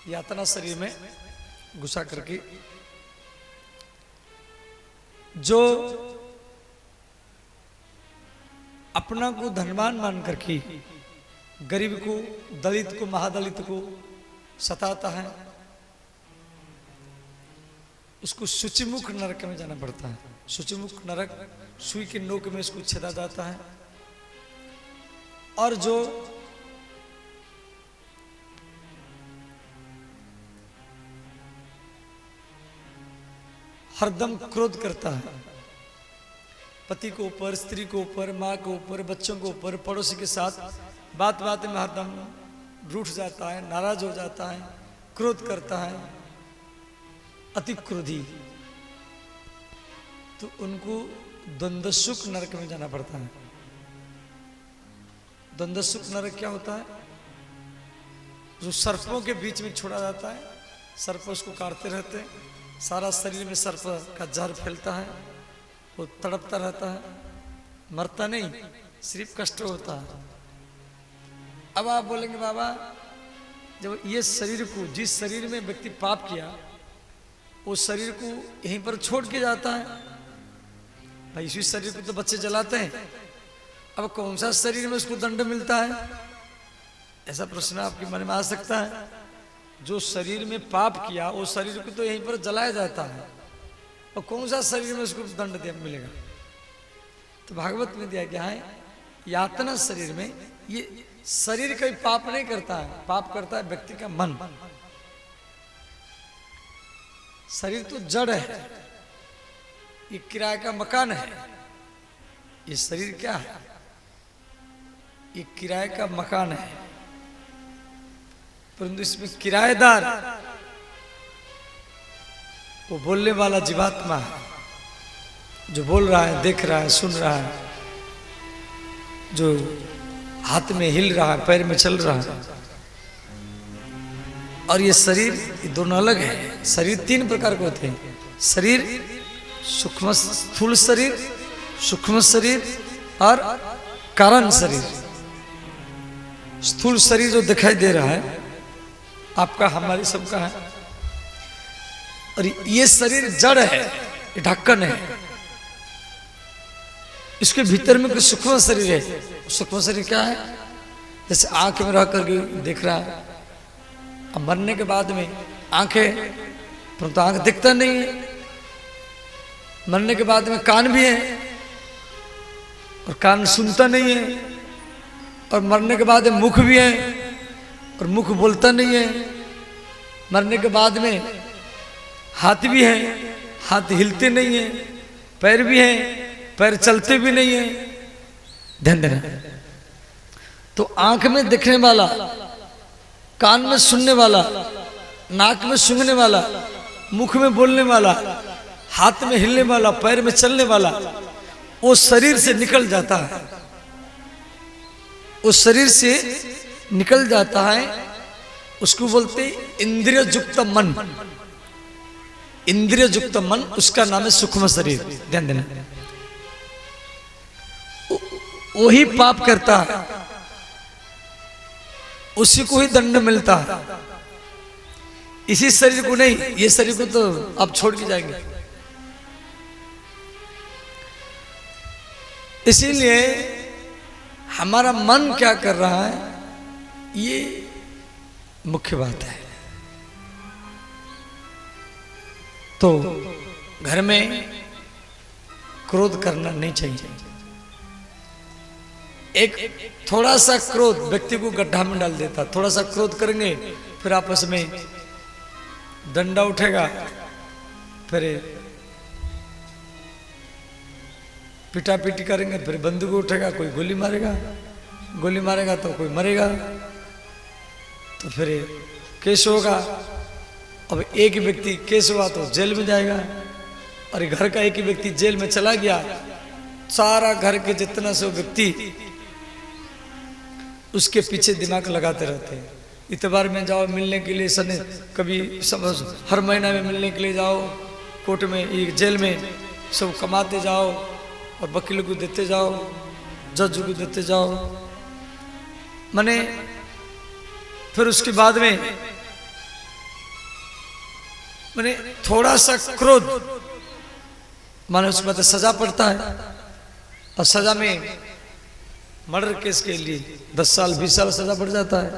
यातना शरीर में घुसा करके जो अपना को धनवान मान करके गरीब को, दलित को, महादलित को सताता है, उसको शुचिमुख नरक में जाना पड़ता है। शुचिमुख नरक सुई के नोक में इसको छेदा जाता है। और जो हरदम क्रोध करता है, पति के ऊपर, स्त्री के ऊपर, माँ के ऊपर, बच्चों के ऊपर, पड़ोसी के साथ बात बात में हरदम रूठ जाता है, नाराज हो जाता है, क्रोध करता है, अति क्रोधी, तो उनको द्वंद्वसुख नरक में जाना पड़ता है। द्वंद्वसुख नरक क्या होता है? जो सर्पों के बीच में छोड़ा जाता है, सर्प उसको काटते रहते हैं, सारा शरीर में सर्प का जहर फैलता है, वो तड़पता रहता है, मरता नहीं, सिर्फ कष्ट होता है। अब आप बोलेंगे बाबा, जब ये शरीर को, जिस शरीर में व्यक्ति पाप किया, उस शरीर को यहीं पर छोड़ के जाता है, भाई इसी शरीर को तो बच्चे जलाते हैं, अब कौन सा शरीर में उसको दंड मिलता है? ऐसा प्रश्न आपके मन में आ सकता है। जो शरीर में पाप किया, उस शरीर को तो यहीं पर जलाया जाता है, और कौन सा शरीर में उसको दंड मिलेगा? तो भागवत में दिया गया है, यातना शरीर में, ये शरीर कभी पाप नहीं करता है, पाप करता है व्यक्ति का मन। शरीर तो जड़ है, ये किराए का मकान है, ये शरीर क्या है? ये किराए का मकान है, परंतु इसमें किराएदार वो बोलने वाला जीवात्मा है, जो बोल रहा है, देख रहा है, सुन रहा है, जो हाथ में हिल रहा है, पैर में चल रहा है। और ये शरीर, ये दोनों अलग है। शरीर तीन प्रकार के होते हैं। शरीर सूक्ष्म, स्थूल शरीर, सूक्ष्म शरीर और कारण शरीर। स्थूल शरीर जो दिखाई दे रहा है आपका, हमारी सबका है, और ये शरीर जड़ है, ये ढक्कन है, इसके भीतर में कुछ सूक्ष्म शरीर है। सूक्ष्म शरीर क्या है? जैसे आंख में रह करके देख रहा है, अब मरने के बाद में आंखें, परंतु आंख दिखता नहीं है। मरने के बाद में कान भी है, और कान सुनता नहीं है, और मरने के बाद में मुख भी है, और मुख बोलता नहीं है। मरने के बाद में हाथ भी है, हाथ हिलते नहीं है, पैर भी है, पैर चलते भी नहीं है। ध्यान देना। तो आंख में दिखने वाला, कान में सुनने वाला, नाक में सूंघने वाला, मुख में बोलने वाला, हाथ में हिलने वाला, पैर में चलने वाला, वो शरीर से निकल जाता है। उस शरीर से निकल जाता है, उसको बोलते इंद्रिय युक्त मन। इंद्रिय युक्त मन, उसका नाम है सूक्ष्म शरीर। ध्यान देना। वही पाप करता है, उसी को ही दंड मिलता है, इसी शरीर को नहीं। ये शरीर को तो आप छोड़ के जाएंगे। इसीलिए हमारा मन क्या कर रहा है, ये मुख्य बात है। तो घर में क्रोध करना नहीं चाहिए। एक थोड़ा सा क्रोध व्यक्ति को गड्ढा में डाल देता। थोड़ा सा क्रोध करेंगे, फिर आपस में डंडा उठेगा, फिर पिटा पिटी करेंगे, फिर बंदूक उठेगा, कोई गोली मारेगा, गोली मारेगा तो कोई मरेगा, तो फिर केस होगा। अब एक व्यक्ति केस हुआ तो जेल में जाएगा, और घर का एक ही व्यक्ति जेल में चला गया, सारा घर के जितना से व्यक्ति उसके पीछे दिमाग लगाते रहते हैं। इतवार में जाओ मिलने के लिए, सने कभी समझ हर महीना में मिलने के लिए जाओ, कोर्ट में, एक जेल में, सब कमाते जाओ, और वकील को देते जाओ, जज को देते जाओ। माने फिर उसके बाद में मैंने थोड़ा सा क्रोध माने उसके बाद सजा पड़ता है, और सजा में मर्डर केस के लिए 10 साल 20 साल सजा पड़ जाता है।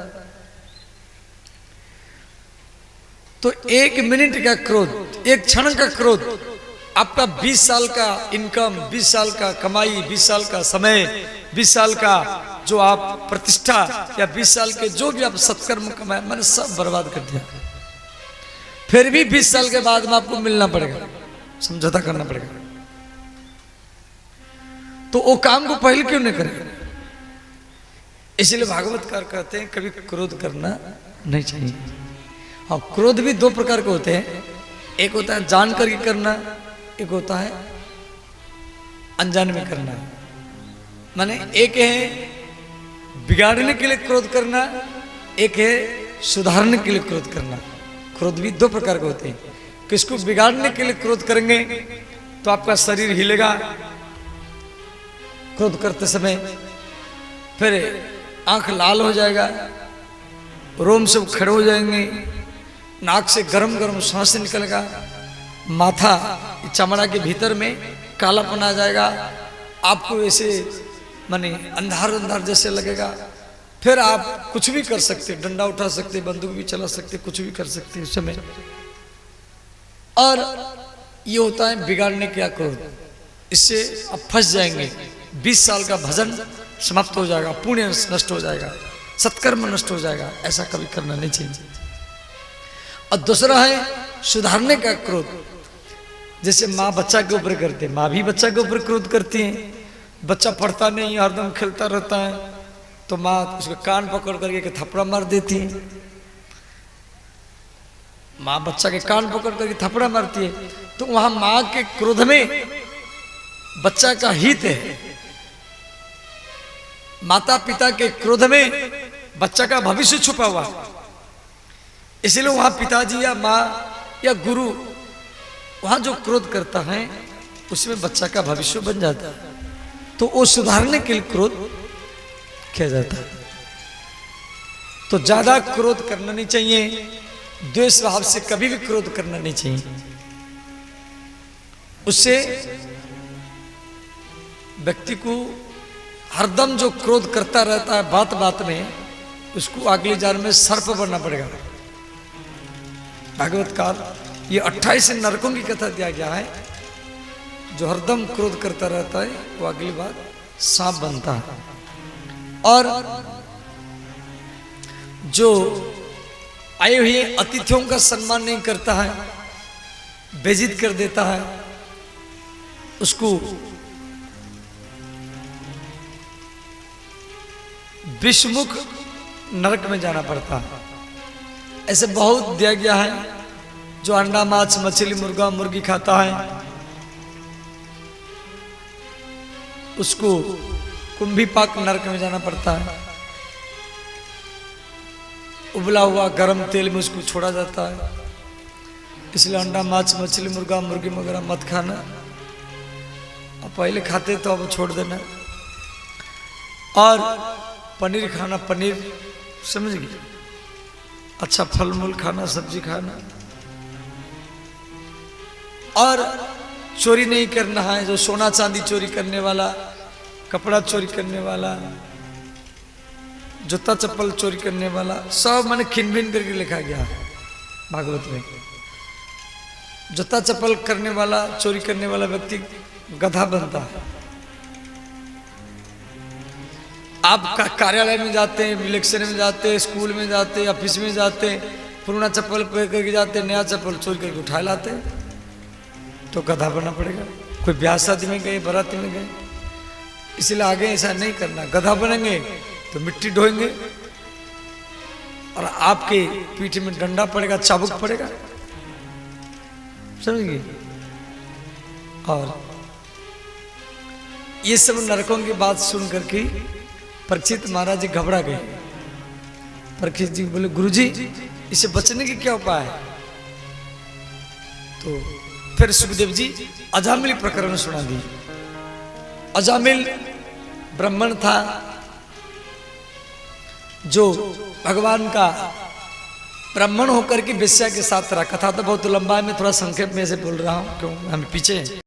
तो 1 मिनट का क्रोध, 1 क्षण का क्रोध आपका 20 साल का इनकम, 20 साल का कमाई, 20 साल का समय, 20 साल का जो आप प्रतिष्ठा, या 20 साल के जो भी आप सत्कर्म कमाए, मैंने सब बर्बाद कर दिया। फिर भी 20 साल के बाद में आपको मिलना पड़ेगा, समझौता करना पड़ेगा। तो वो काम को पहले क्यों नहीं करेगा? इसलिए भागवतकार कहते हैं कभी क्रोध करना नहीं चाहिए। और क्रोध भी 2 प्रकार के होते हैं, एक होता है जान करके करना, एक होता है अनजाने में करना। माने एक है बिगाड़ने के लिए क्रोध करना, एक है सुधारने के लिए क्रोध करना। क्रोध भी 2 प्रकार के होते हैं। किसको बिगाड़ने के लिए क्रोध करेंगे तो आपका शरीर हिलेगा क्रोध करते समय, फिर आंख लाल हो जाएगा, रोम से खड़े हो जाएंगे, नाक से गरम गरम सांस निकलेगा, माथा चमड़ा के भीतर में कालापन आ जाएगा, आपको ऐसे माने अंधार अंधार जैसे लगेगा। फिर आप कुछ भी कर सकते, डंडा उठा सकते, बंदूक भी चला सकते, कुछ भी कर सकते उस समय। और ये होता है बिगाड़ने का क्रोध, इससे आप फंस जाएंगे। 20 साल का भजन समाप्त हो जाएगा, पुण्य नष्ट हो जाएगा, सत्कर्म नष्ट हो जाएगा। ऐसा कभी करना नहीं चाहिए। और दूसरा है सुधारने का क्रोध, जैसे माँ बच्चा के ऊपर करते हैं, माँ भी बच्चा के ऊपर क्रोध करती है। बच्चा पढ़ता नहीं, हरदम खेलता रहता है, तो माँ उसके कान पकड़ करके थप्पड़ा मार देती है। माँ बच्चा के कान पकड़ करके थप्पड़ा मारती है, तो वहां माँ के क्रोध में बच्चा का हित है, माता पिता के क्रोध में बच्चा का भविष्य छुपा हुआ। इसलिए वहां पिताजी या माँ या गुरु वहां जो क्रोध करता है उसमें बच्चा का भविष्य बन जाता है। तो वो सुधारने के लिए क्रोध किया जाता है। तो ज्यादा क्रोध करना नहीं चाहिए, द्वेष भाव से कभी भी क्रोध करना नहीं चाहिए। उससे व्यक्ति को हरदम जो क्रोध करता रहता है बात बात में, उसको अगली जन्म में सर्प बनना पड़ेगा। भागवतकार ये 28 नरकों की कथा दिया गया है। जो हरदम क्रोध करता रहता है वो अगली बार सांप बनता है। और जो आए हुए अतिथियों का सम्मान नहीं करता है, बेइज्जत कर देता है, उसको विषमुख नरक में जाना पड़ता है। ऐसे बहुत दिया गया है। जो अंडा माछ मछली मुर्गा मुर्गी खाता है उसको कुंभीपाक नरक में जाना पड़ता है। उबला हुआ गर्म तेल में उसको छोड़ा जाता है। इसलिए अंडा माछ मछली मुर्गा मुर्गी वगैरह मत खाना। अब पहले खाते तो अब छोड़ देना। और पनीर खाना, पनीर समझ गए, अच्छा फल मूल खाना, सब्जी खाना। और चोरी नहीं करना है। जो सोना चांदी चोरी करने वाला, कपड़ा चोरी करने वाला, जूता चप्पल चोरी करने वाला, सब मैंने खिन भिन करके लिखा गया है भागवत में। जूता चप्पल करने वाला, चोरी करने वाला व्यक्ति गधा बनता है। आप कार्यालय में जाते हैं, इलेक्शन में जाते हैं, स्कूल में जाते हैं, ऑफिस में जाते हैं, पुराना चप्पल पहन करके जाते हैं, नया चप्पल चोरी करके उठा लाते हैं, तो गधा बनना पड़ेगा। कोई ब्याह शादी में गए, बाराती में गए, इसलिए आगे ऐसा नहीं करना। गधा बनेंगे तो मिट्टी ढोएंगे और आपके पीठ में डंडा पड़ेगा, चाबुक पड़ेगा, समझिए। और ये सब नरकों की बात सुन करके परीक्षित महाराज जी घबरा गए। परीक्षित जी बोले, गुरुजी इसे बचने की क्या उपाय है? तो फिर सुखदेव जी अजामिल प्रकरण सुना दी। अजामिल ब्राह्मण था जो भगवान का ब्राह्मण होकर के वेश्या के साथ रहा। कथा तो बहुत लंबा है, मैं थोड़ा संक्षेप में से बोल रहा हूँ, क्यों हम पीछे